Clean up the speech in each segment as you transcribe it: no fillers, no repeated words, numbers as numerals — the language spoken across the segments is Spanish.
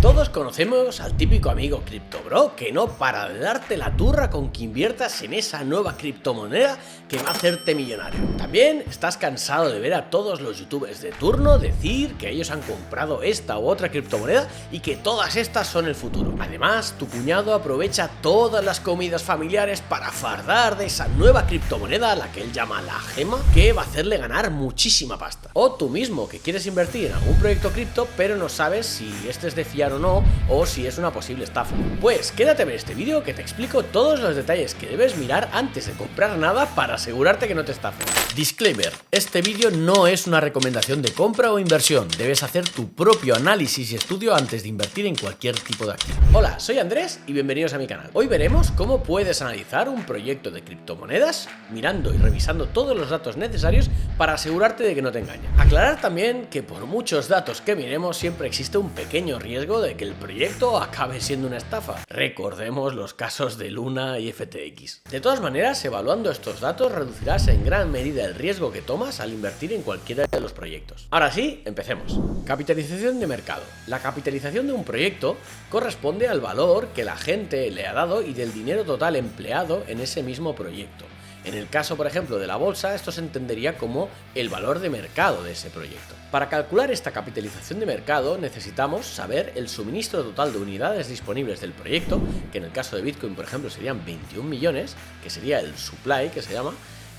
Todos conocemos al típico amigo CryptoBro que no para de darte la turra con que inviertas en esa nueva criptomoneda que va a hacerte millonario. También estás cansado de ver a todos los youtubers de turno decir que ellos han comprado esta u otra criptomoneda y que todas estas son el futuro. Además, tu cuñado aprovecha todas las comidas familiares para fardar de esa nueva criptomoneda, a la que él llama la gema, que va a hacerle ganar muchísima pasta. O tú mismo que quieres invertir en algún proyecto cripto pero no sabes si este es de fiar o no, o si es una posible estafa. Pues quédate a ver este vídeo que te explico todos los detalles que debes mirar antes de comprar nada para asegurarte que no te estafen. Disclaimer: este vídeo no es una recomendación de compra o inversión, debes hacer tu propio análisis y estudio antes de invertir en cualquier tipo de activo. Hola, soy Andrés y bienvenidos a mi canal. Hoy veremos cómo puedes analizar un proyecto de criptomonedas mirando y revisando todos los datos necesarios para asegurarte de que no te engañen. Aclarar también que por muchos datos que miremos siempre existe un pequeño riesgo de que el proyecto acabe siendo una estafa. Recordemos los casos de Luna y FTX. De todas maneras, evaluando estos datos reducirás en gran medida el riesgo que tomas al invertir en cualquiera de los proyectos. Ahora sí, empecemos. Capitalización de mercado. La capitalización de un proyecto corresponde al valor que la gente le ha dado y del dinero total empleado en ese mismo proyecto. En el caso, por ejemplo, de la bolsa, esto se entendería como el valor de mercado de ese proyecto. Para calcular esta capitalización de mercado necesitamos saber el suministro total de unidades disponibles del proyecto, que en el caso de Bitcoin, por ejemplo, serían 21 millones, que sería el supply que se llama,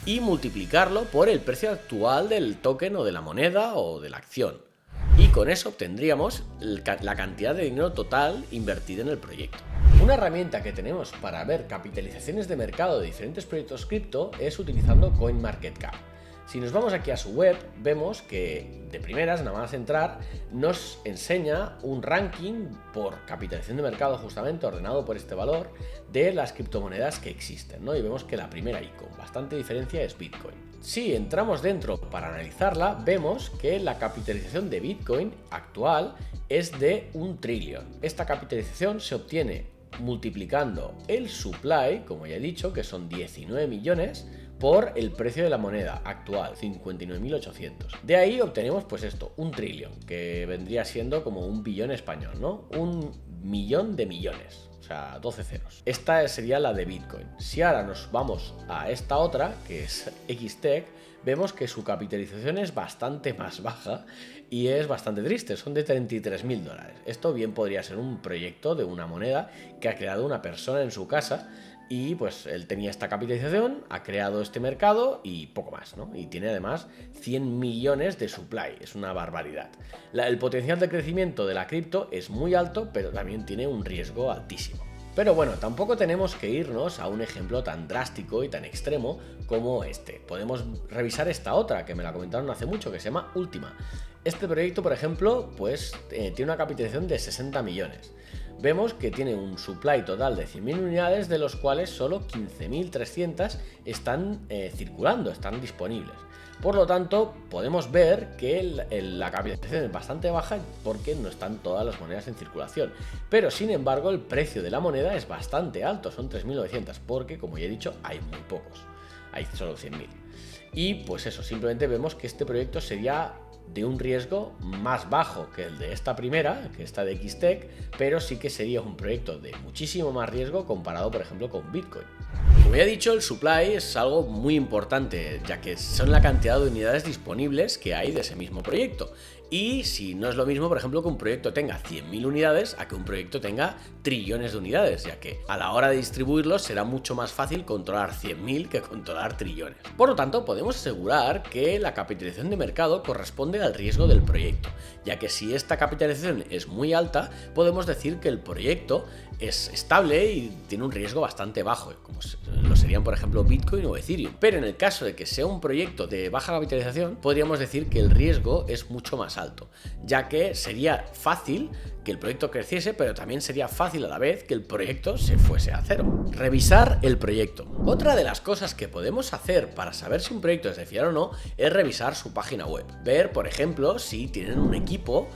y multiplicarlo por el precio actual del token o de la moneda o de la acción. Y con eso obtendríamos la cantidad de dinero total invertido en el proyecto. Una herramienta que tenemos para ver capitalizaciones de mercado de diferentes proyectos cripto es utilizando CoinMarketCap. Si nos vamos aquí a su web, vemos que de primeras, nada más entrar, nos enseña un ranking por capitalización de mercado justamente ordenado por este valor de las criptomonedas que existen, ¿no? Y vemos que la primera y con bastante diferencia es Bitcoin. Si entramos dentro para analizarla, vemos que la capitalización de Bitcoin actual es de 1 trillón. Esta capitalización se obtiene multiplicando el supply, como ya he dicho, que son 19 millones, por el precio de la moneda actual, 59.800. De ahí obtenemos pues esto, 1 trillón, que vendría siendo como 1 billón español, ¿no? 1 millón de millones. O sea, 12 ceros. Esta sería la de Bitcoin. Si ahora nos vamos a esta otra, que es XTech, vemos que su capitalización es bastante más baja y es bastante triste, son de $33.000. Esto bien podría ser un proyecto de una moneda que ha creado una persona en su casa y pues él tenía esta capitalización, ha creado este mercado y poco más, ¿no? Y tiene además 100 millones de supply, es una barbaridad. El potencial de crecimiento de la cripto es muy alto, pero también tiene un riesgo altísimo. Pero bueno, tampoco tenemos que irnos a un ejemplo tan drástico y tan extremo como este. Podemos revisar esta otra, que me la comentaron hace mucho, que se llama Ultima. Este proyecto, por ejemplo, pues tiene una capitalización de 60 millones. Vemos que tiene un supply total de 100.000 unidades, de los cuales solo 15.300 están circulando, están disponibles. Por lo tanto, podemos ver que la capitalización es bastante baja porque no están todas las monedas en circulación. Pero, sin embargo, el precio de la moneda es bastante alto, son 3.900, porque, como ya he dicho, hay muy pocos. Hay solo 100.000. Y pues eso, simplemente vemos que este proyecto sería de un riesgo más bajo que el de esta primera, que está de XTech, pero sí que sería un proyecto de muchísimo más riesgo comparado, por ejemplo, con Bitcoin. Como ya he dicho, el supply es algo muy importante, ya que son la cantidad de unidades disponibles que hay de ese mismo proyecto. Y si no es lo mismo, por ejemplo, que un proyecto tenga 100.000 unidades a que un proyecto tenga trillones de unidades, ya que a la hora de distribuirlos será mucho más fácil controlar 100.000 que controlar trillones. Por lo tanto, podemos asegurar que la capitalización de mercado corresponde al riesgo del proyecto, ya que si esta capitalización es muy alta, podemos decir que el proyecto es estable y tiene un riesgo bastante bajo, como lo serían, por ejemplo, Bitcoin o Ethereum. Pero en el caso de que sea un proyecto de baja capitalización, podríamos decir que el riesgo es mucho más alto, ya que sería fácil que el proyecto creciese, pero también sería fácil a la vez que el proyecto se fuese a cero. Revisar el proyecto. Otra de las cosas que podemos hacer para saber si un proyecto es de fiar o no es revisar su página web. Ver, por ejemplo, si tienen un equipo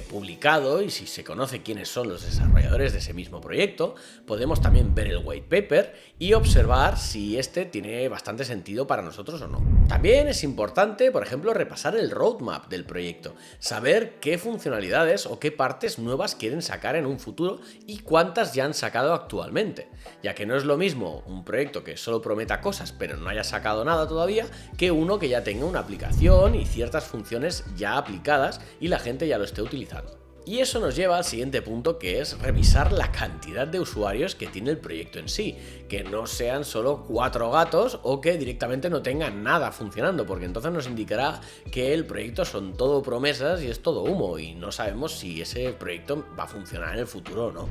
publicado, y si se conoce quiénes son los desarrolladores de ese mismo proyecto, podemos también ver el white paper y observar si este tiene bastante sentido para nosotros o no. También es importante, por ejemplo, repasar el roadmap del proyecto, saber qué funcionalidades o qué partes nuevas quieren sacar en un futuro y cuántas ya han sacado actualmente, ya que no es lo mismo un proyecto que solo prometa cosas pero no haya sacado nada todavía que uno que ya tenga una aplicación y ciertas funciones ya aplicadas y la gente ya lo esté utilizando. Y eso nos lleva al siguiente punto, que es revisar la cantidad de usuarios que tiene el proyecto en sí, que no sean solo 4 gatos o que directamente no tengan nada funcionando, porque entonces nos indicará que el proyecto son todo promesas y es todo humo y no sabemos si ese proyecto va a funcionar en el futuro o no.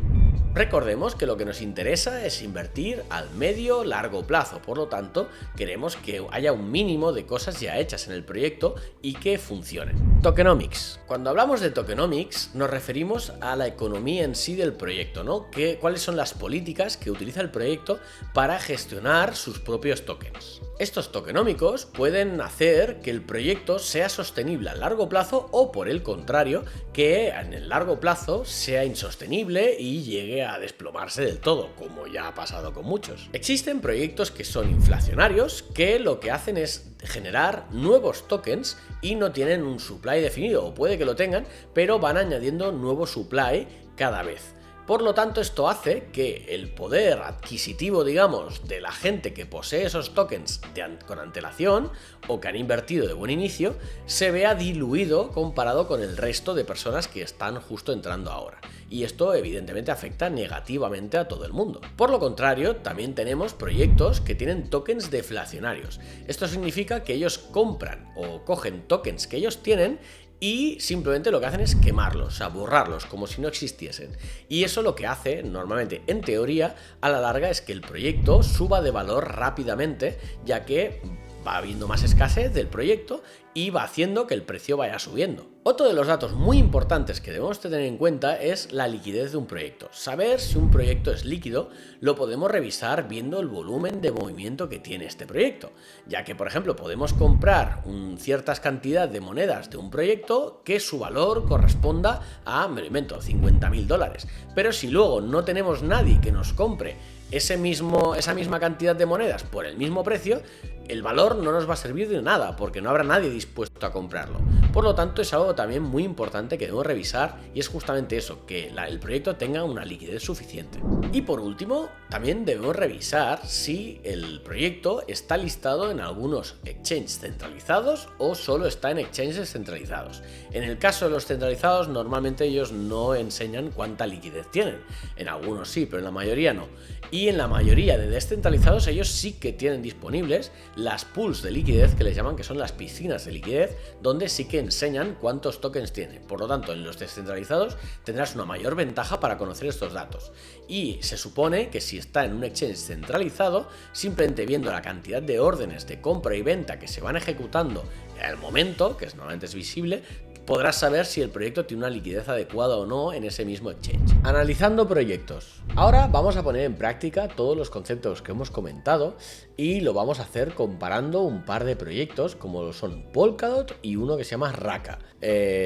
Recordemos que lo que nos interesa es invertir al medio-largo plazo, por lo tanto queremos que haya un mínimo de cosas ya hechas en el proyecto y que funcionen. Tokenomics. Cuando hablamos de tokenomics nos referimos a la economía en sí del proyecto, ¿no? ¿Cuáles son las políticas que utiliza el proyecto para gestionar sus propios tokens? Estos tokenómicos pueden hacer que el proyecto sea sostenible a largo plazo o, por el contrario, que en el largo plazo sea insostenible y llegue a desplomarse del todo, como ya ha pasado con muchos. Existen proyectos que son inflacionarios, que lo que hacen es generar nuevos tokens y no tienen un supply definido, o puede que lo tengan, pero van añadiendo nuevo supply cada vez. Por lo tanto, esto hace que el poder adquisitivo, digamos, de la gente que posee esos tokens con antelación o que han invertido de buen inicio, se vea diluido comparado con el resto de personas que están justo entrando ahora. Y esto evidentemente afecta negativamente a todo el mundo. Por lo contrario, también tenemos proyectos que tienen tokens deflacionarios. Esto significa que ellos compran o cogen tokens que ellos tienen y simplemente lo que hacen es quemarlos, o sea, borrarlos, como si no existiesen. Y eso lo que hace, normalmente, en teoría, a la larga, es que el proyecto suba de valor rápidamente, ya que va habiendo más escasez del proyecto y va haciendo que el precio vaya subiendo. Otro de los datos muy importantes que debemos tener en cuenta es la liquidez de un proyecto. Saber si un proyecto es líquido lo podemos revisar viendo el volumen de movimiento que tiene este proyecto, ya que, por ejemplo, podemos comprar ciertas cantidad de monedas de un proyecto que su valor corresponda a, me lo invento, $50.000, pero si luego no tenemos nadie que nos compre esa misma cantidad de monedas por el mismo precio, el valor no nos va a servir de nada porque no habrá nadie dispuesto a comprarlo. Por lo tanto, es algo también muy importante que debemos revisar, y es justamente eso, que el proyecto tenga una liquidez suficiente. Y por último, también debemos revisar si el proyecto está listado en algunos exchanges centralizados o solo está en exchanges descentralizados. En el caso de los centralizados, normalmente ellos no enseñan cuánta liquidez tienen. En algunos sí, pero en la mayoría no. Y en la mayoría de descentralizados ellos sí que tienen disponibles las pools de liquidez, que les llaman, que son las piscinas de liquidez, donde sí que enseñan cuántos tokens tiene. Por lo tanto, en los descentralizados tendrás una mayor ventaja para conocer estos datos. Y se supone que si está en un exchange centralizado, simplemente viendo la cantidad de órdenes de compra y venta que se van ejecutando al momento, que normalmente es visible, podrás saber si el proyecto tiene una liquidez adecuada o no en ese mismo exchange. Analizando proyectos. Ahora vamos a poner en práctica todos los conceptos que hemos comentado y lo vamos a hacer comparando un par de proyectos como son Polkadot y uno que se llama Raka.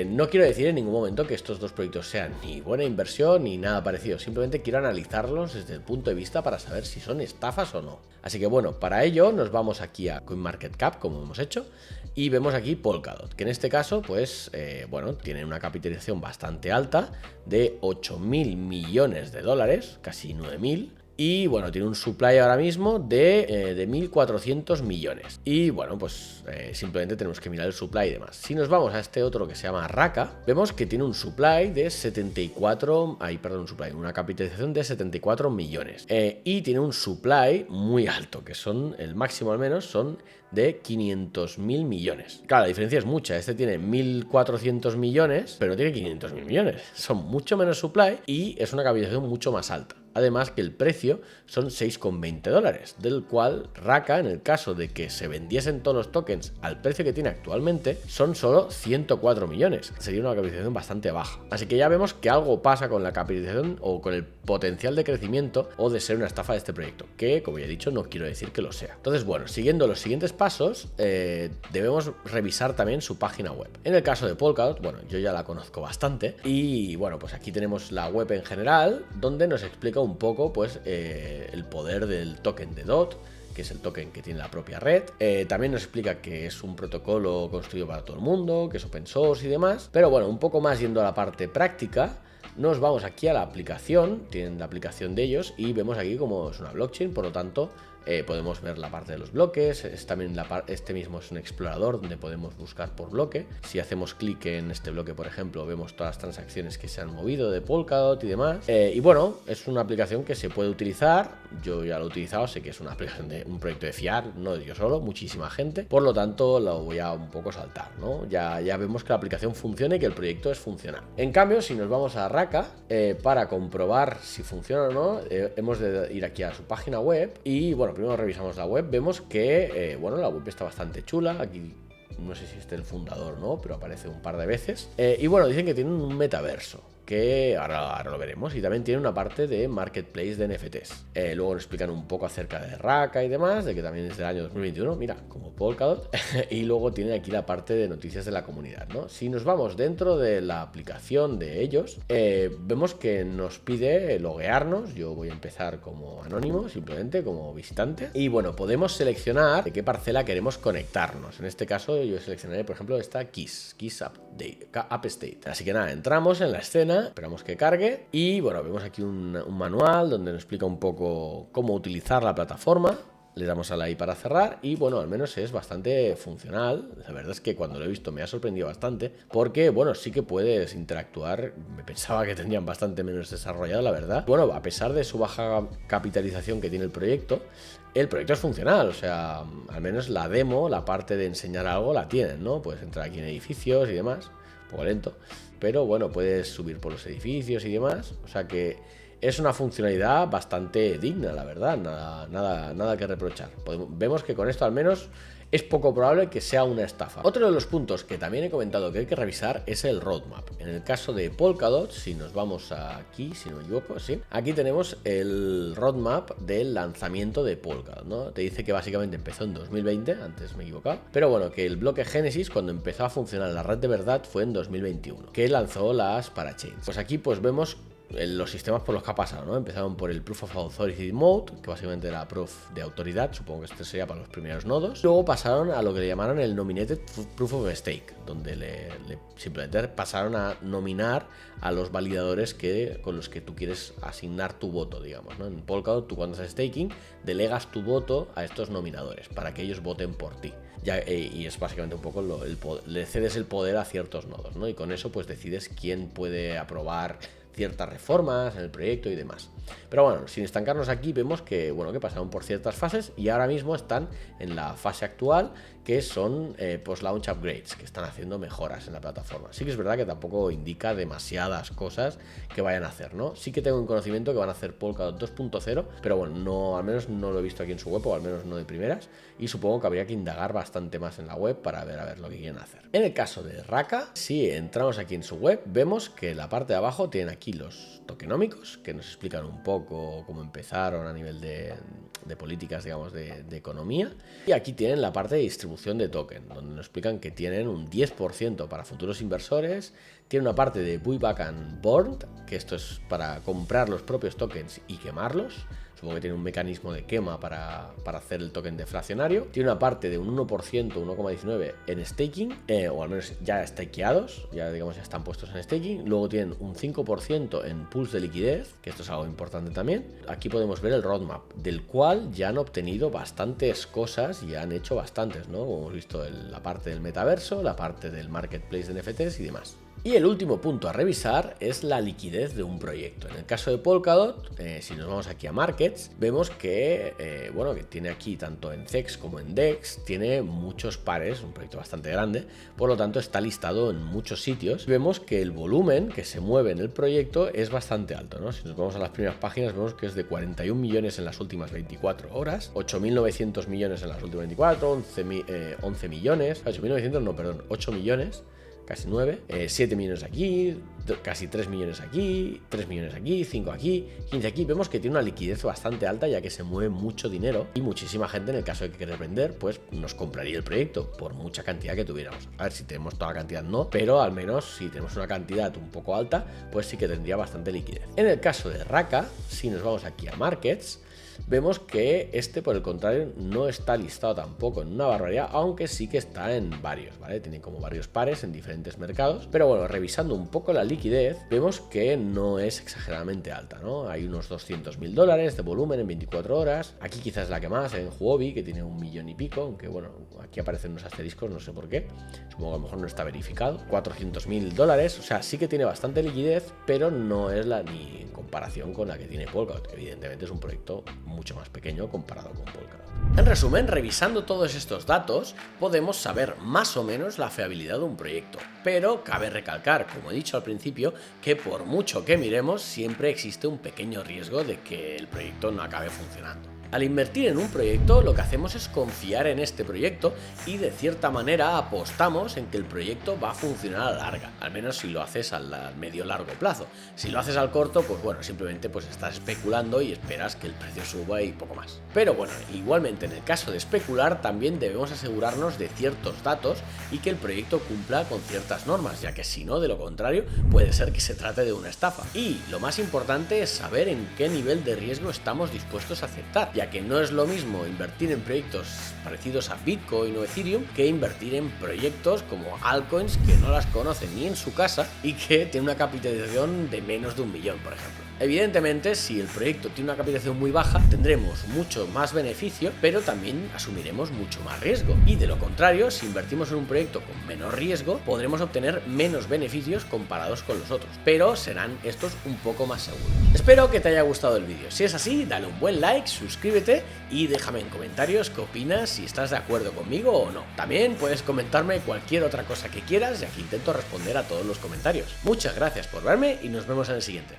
No quiero decir en ningún momento que estos dos proyectos sean ni buena inversión ni nada parecido, simplemente quiero analizarlos desde el punto de vista para saber si son estafas o no. Así que bueno, para ello nos vamos aquí a CoinMarketCap, como hemos hecho, y vemos aquí Polkadot, que en este caso pues tiene una capitalización bastante alta de $8.000 millones, casi 9.000. Y bueno, tiene un supply ahora mismo de 1.400 millones. Y bueno, pues simplemente tenemos que mirar el supply y demás. Si nos vamos a este otro que se llama Raka, vemos que tiene un supply de una capitalización de 74 millones. Y tiene un supply muy alto, que son, el máximo al menos, son de 500.000 millones. Claro, la diferencia es mucha. Este tiene 1.400 millones, pero no tiene 500.000 millones. Son mucho menos supply y es una capitalización mucho más alta. Además que el precio son $6,20, del cual Raka, en el caso de que se vendiesen todos los tokens al precio que tiene actualmente, son solo 104 millones. Sería una capitalización bastante baja. Así que ya vemos que algo pasa con la capitalización o con potencial de crecimiento o de ser una estafa de este proyecto, que como ya he dicho no quiero decir que lo sea. Entonces bueno, siguiendo los siguientes pasos, debemos revisar también su página web. En el caso de Polkadot, bueno, yo ya la conozco bastante y bueno, pues aquí tenemos la web en general, donde nos explica un poco pues el poder del token de DOT, que es el token que tiene la propia red. También nos explica que es un protocolo construido para todo el mundo, que es open source y demás. Pero bueno, un poco más yendo a la parte práctica, nos vamos aquí a la aplicación, tienen la aplicación de ellos y vemos aquí como es una blockchain, por lo tanto podemos ver la parte de los bloques. También este mismo es un explorador donde podemos buscar por bloque. Si hacemos clic en este bloque, por ejemplo, vemos todas las transacciones que se han movido de Polkadot y demás. Y bueno, es una aplicación que se puede utilizar. Yo ya lo he utilizado, sé que es una aplicación de un proyecto de fiar, no yo solo, muchísima gente. Por lo tanto, lo voy a un poco saltar, ¿no? Ya vemos que la aplicación funciona y que el proyecto es funcional. En cambio, si nos vamos a Raka, para comprobar si funciona o no, hemos de ir aquí a su página web y bueno, primero revisamos la web, vemos que bueno, la web está bastante chula. Aquí no sé si es el fundador o no, pero aparece un par de veces. Y bueno, dicen que tienen un metaverso, que ahora lo veremos, y también tiene una parte de marketplace de NFTs. Luego nos explican un poco acerca de Raka y demás, de que también es del año 2021, mira, como Polkadot. Y luego tiene aquí la parte de noticias de la comunidad, ¿no? Si nos vamos dentro de la aplicación de ellos, vemos que nos pide loguearnos. Yo voy a empezar como anónimo, simplemente como visitante. Y bueno, podemos seleccionar de qué parcela queremos conectarnos. En este caso yo seleccionaré, por ejemplo, esta Kiss App State. Así que nada, entramos en la escena, esperamos que cargue y bueno, vemos aquí un manual donde nos explica un poco cómo utilizar la plataforma. Le damos a la I para cerrar y bueno, al menos es bastante funcional. La verdad es que cuando lo he visto me ha sorprendido bastante porque bueno, sí que puedes interactuar. Me pensaba que tendrían bastante menos desarrollado, la verdad. Bueno, a pesar de su baja capitalización que tiene el proyecto es funcional. O sea, al menos la demo, la parte de enseñar algo la tienen, ¿no? Puedes entrar aquí en edificios y demás, un poco lento, pero bueno, puedes subir por los edificios y demás. O sea que es una funcionalidad bastante digna, la verdad, nada que reprochar. Vemos que con esto al menos es poco probable que sea una estafa. Otro de los puntos que también he comentado que hay que revisar es el roadmap. En el caso de Polkadot, si nos vamos aquí, si no me equivoco, sí, aquí tenemos el roadmap del lanzamiento de Polkadot, ¿no? Te dice que básicamente empezó en 2020, antes me he equivocado, pero bueno, que el bloque Génesis, cuando empezó a funcionar la red de verdad, fue en 2021, que lanzó las parachains. Pues aquí pues vemos los sistemas por los que ha pasado, ¿no? Empezaron por el Proof of Authority Mode, que básicamente era Proof de autoridad, supongo que este sería para los primeros nodos. Luego pasaron a lo que le llamaron el Nominated Proof of Stake, donde simplemente pasaron a nominar a los validadores con los que tú quieres asignar tu voto, digamos, ¿no? En Polkadot, tú cuando haces staking, delegas tu voto a estos nominadores para que ellos voten por ti. Y es básicamente un poco le cedes el poder a ciertos nodos, ¿no? Y con eso pues decides quién puede aprobar ciertas reformas en el proyecto y demás. Pero bueno, sin estancarnos aquí, vemos que, bueno, que pasaron por ciertas fases y ahora mismo están en la fase actual, que son post-launch upgrades, que están haciendo mejoras en la plataforma. Sí que es verdad que tampoco indica demasiadas cosas que vayan a hacer, ¿no? Sí que tengo un conocimiento que van a hacer Polkadot 2.0, pero bueno, al menos no lo he visto aquí en su web, o al menos no de primeras, y supongo que habría que indagar bastante más en la web para ver lo que quieren hacer. En el caso de Raka, si entramos aquí en su web, vemos que en la parte de abajo tienen aquí los tokenómicos, que nos explican un poco cómo empezaron a nivel de políticas, digamos, de economía. Y aquí tienen la parte de distribución de token, donde nos explican que tienen un 10% para futuros inversores. Tiene una parte de buyback and burn, que esto es para comprar los propios tokens y quemarlos. Supongo que tiene un mecanismo de quema para hacer el token deflacionario. Tiene una parte de un 1%, 1,19 en staking, o al menos ya stakeados, ya digamos ya están puestos en staking. Luego tienen un 5% en pools de liquidez, que esto es algo importante también. Aquí podemos ver el roadmap, del cual ya han obtenido bastantes cosas y han hecho bastantes, ¿no? Como hemos visto la parte del metaverso, la parte del marketplace de NFTs y demás. Y el último punto a revisar es la liquidez de un proyecto. En el caso de Polkadot, si nos vamos aquí a Markets, vemos que, bueno, que tiene aquí tanto en CEX como en DEX, tiene muchos pares, un proyecto bastante grande, por lo tanto está listado en muchos sitios. Vemos que el volumen que se mueve en el proyecto es bastante alto, ¿no? Si nos vamos a las primeras páginas, vemos que es de 41 millones en las últimas 24 horas, 8.900 millones en las últimas 24, 11 millones, 8.900 no, perdón, 8 millones. casi 9, 7 millones aquí, casi 3 millones aquí, 3 millones aquí, 5 aquí, 15 aquí. Vemos que tiene una liquidez bastante alta, ya que se mueve mucho dinero y muchísima gente, en el caso de que querer vender, pues nos compraría el proyecto por mucha cantidad que tuviéramos. A ver, si tenemos toda la cantidad no, pero al menos si tenemos una cantidad un poco alta, pues sí que tendría bastante liquidez. En el caso de Raka, si nos vamos aquí a Markets, vemos que este, por el contrario, no está listado tampoco en una barbaridad, aunque sí que está en varios, ¿vale? Tiene como varios pares en diferentes mercados, pero bueno, revisando un poco la liquidez, vemos que no es exageradamente alta, ¿no? Hay unos 200.000 dólares de volumen en 24 horas, aquí quizás la que más, en Huobi, que tiene 1 millón y pico, aunque bueno, aquí aparecen unos asteriscos, no sé por qué, supongo que a lo mejor no está verificado, 400.000 dólares, o sea, sí que tiene bastante liquidez, pero no es ni en comparación con la que tiene Polkadot, que evidentemente es un proyecto mucho más pequeño comparado con Polkadot. En resumen, revisando todos estos datos, podemos saber más o menos la fiabilidad de un proyecto, pero cabe recalcar, como he dicho al principio, que por mucho que miremos, siempre existe un pequeño riesgo de que el proyecto no acabe funcionando. Al invertir en un proyecto, lo que hacemos es confiar en este proyecto y de cierta manera apostamos en que el proyecto va a funcionar a la larga, al menos si lo haces al medio largo plazo. Si lo haces al corto, pues bueno, simplemente pues estás especulando y esperas que el precio suba y poco más. Pero bueno, igualmente en el caso de especular también debemos asegurarnos de ciertos datos y que el proyecto cumpla con ciertas normas, ya que si no, de lo contrario, puede ser que se trate de una estafa. Y lo más importante es saber en qué nivel de riesgo estamos dispuestos a aceptar, ya que no es lo mismo invertir en proyectos parecidos a Bitcoin o Ethereum que invertir en proyectos como altcoins que no las conocen ni en su casa y que tienen una capitalización de menos de 1 millón, por ejemplo. Evidentemente, si el proyecto tiene una capitalización muy baja, tendremos mucho más beneficio, pero también asumiremos mucho más riesgo. Y de lo contrario, si invertimos en un proyecto con menos riesgo, podremos obtener menos beneficios comparados con los otros, pero serán estos un poco más seguros. Espero que te haya gustado el vídeo. Si es así, dale un buen like, suscríbete y déjame en comentarios qué opinas, si estás de acuerdo conmigo o no. También puedes comentarme cualquier otra cosa que quieras, ya que intento responder a todos los comentarios. Muchas gracias por verme y nos vemos en el siguiente.